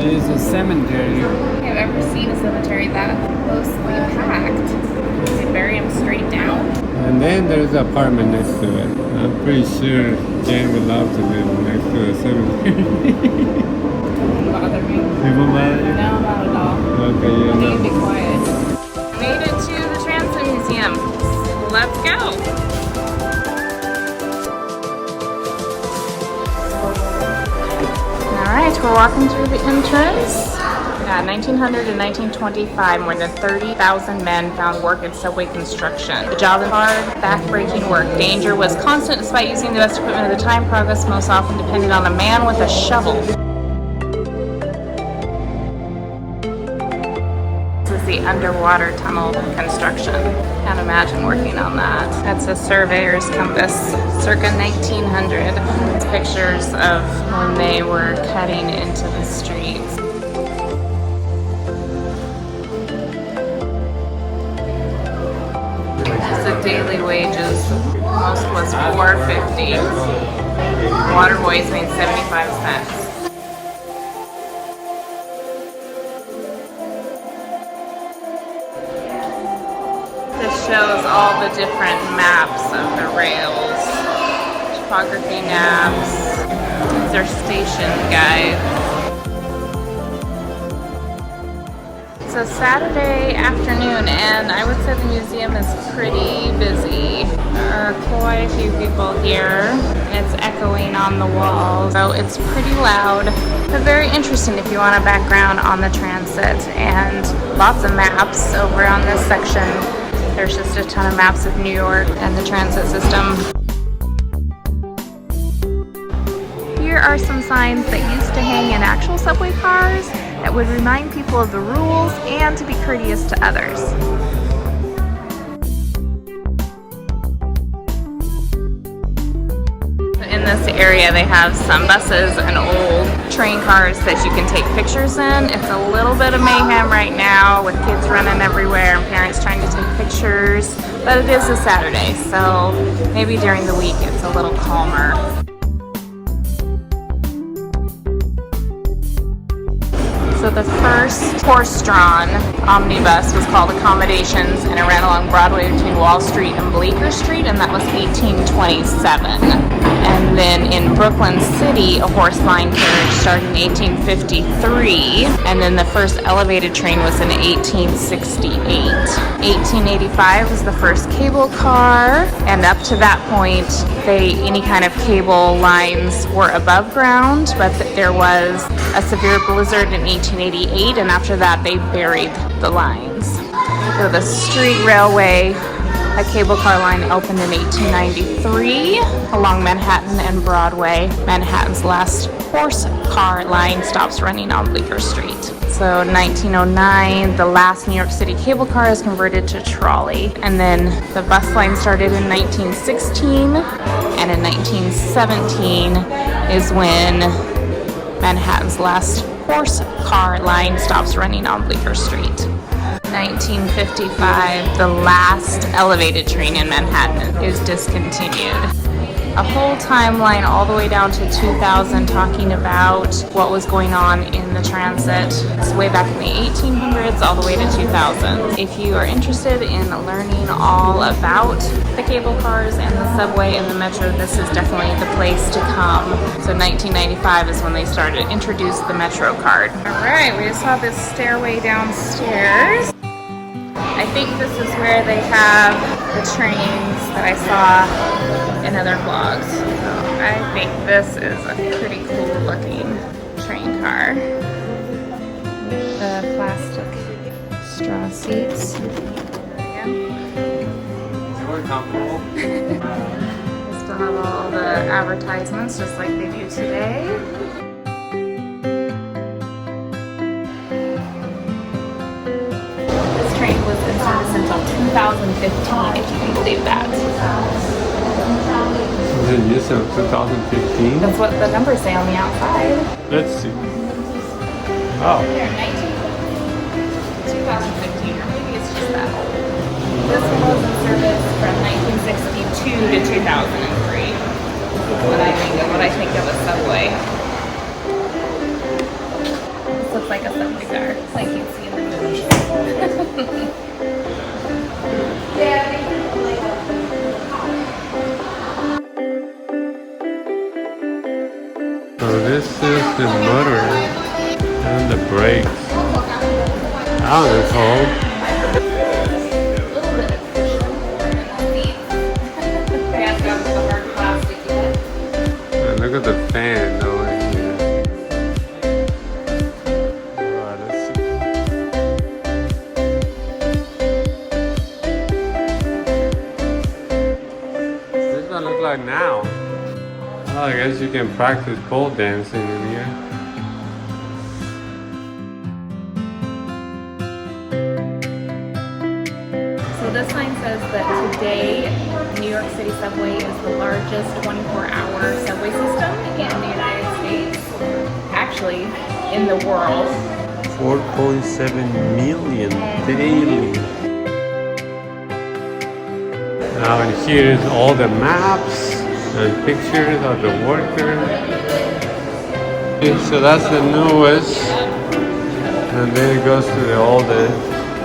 It is a cemetery. I've ever seen a cemetery that closely packed. They bury them straight down. And then there's an apartment next to it. I'm pretty sure Jen would love to live next to a cemetery. Doesn't bother me. You won't bother you? No, not at all. Okay, you I need know. to be quiet. Made it to the Transit Museum. Let's go. Alright, we're walking through the entrance. Yeah, 1900 to 1925, more than 30,000 men found work in subway construction. The job was hard, back-breaking work. Danger was constant despite using the best equipment of the time. Progress most often depended on a man with a shovel. This is the underwater tunnel construction. Can't imagine working on that. That's a surveyor's compass, circa 1900. It's pictures of when they were cutting into the streets. The daily wages, most was $4.50. Water boys made 75 cents. This shows all the different maps of the rails, topography maps. These are station guides. It's a Saturday afternoon and I would say the museum is pretty busy. There are quite a few people here. It's echoing on the walls, so it's pretty loud. But very interesting if you want a background on the transit, and lots of maps over on this section. There's just a ton of maps of New York and the transit system. Here are some signs that used to hang in actual subway cars that would remind people of the rules and to be courteous to others. In this area they have some buses and old train cars that you can take pictures in. It's a little bit of mayhem right now with kids running everywhere and parents trying to take pictures, but it is a Saturday, so maybe during the week it's a little calmer. So the first horse-drawn omnibus was called Accommodations, and it ran along Broadway between Wall Street and Bleecker Street, and that was 1827. And then in Brooklyn City, a horse-line carriage started in 1853, and then the first elevated train was in 1868. 1885 was the first cable car, and up to that point, any kind of cable lines were above ground, but there was a severe blizzard in 1888, and after that they buried the lines. So the street railway, a cable car line, opened in 1893 along Manhattan and Broadway. Manhattan's last horse car line stops running on Bleecker Street. So 1909, the last New York City cable car is converted to trolley. And then the bus line started in 1916, and in 1917 is when Manhattan's last horse car line stops running on Bleecker Street. 1955, the last elevated train in Manhattan is discontinued. A whole timeline all the way down to 2000 talking about what was going on in the transit. It's way back in the 1800s all the way to 2000. If you are interested in learning all about the cable cars and the subway and the metro, this is definitely the place to come. So 1995 is when they started to introduce the Metro card. Alright, we just saw this stairway downstairs. I think this is where they have the trains that I saw in other vlogs. So I think this is a pretty cool looking train car. The plastic straw seats. We're comfortable. They still have all the advertisements just like they do today. This train was in service until 2015, if you can believe that. Was it used in 2015? That's what the numbers say on the outside. Let's see. Oh. There, 2015, or maybe it's just that old. This one was in service from 1962 to 2003. When I think of a subway. It's a like a subway car, like you'd see in the movies. So this is the motor and the brakes. That one is cold. And look at the fan over here. Wow, let's see. What's this gonna look like now? Oh, I guess you can practice pole dancing in here. So this sign says that today New York City Subway is the largest 24-hour subway system in the United States. Actually, in the world. 4.7 million daily. Now and here is all the maps and pictures of the workers. Okay, so that's the newest, and then it goes to the oldest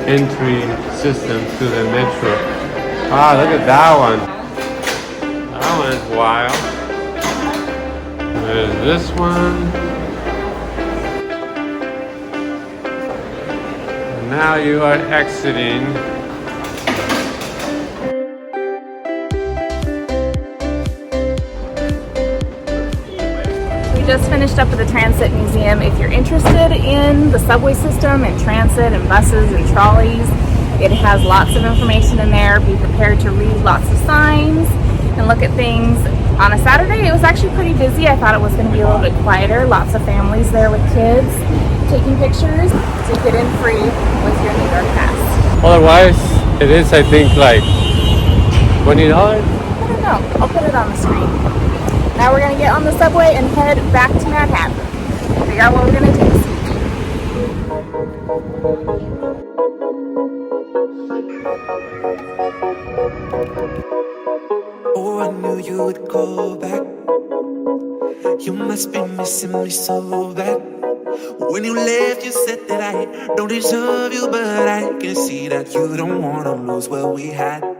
entry system to the metro. Ah, look at that one. That one is wild. There's this one. And now you are exiting. Just finished up at the Transit Museum. If you're interested in the subway system and transit and buses and trolleys, it has lots of information in there. Be prepared to read lots of signs and look at things. On a Saturday, it was actually pretty busy. I thought it was going to be a little bit quieter. Lots of families there with kids taking pictures. So you get in free with your New York pass. Otherwise, it is, I think, like $20. I don't know. I'll put it on the screen. Now we're going to get on the subway and head back to Manhattan. Figure out what we're going to do this evening. Oh, I knew you would go back. You must be missing me so bad. When you left, you said that I don't deserve you, but I can see that you don't want to lose what we had.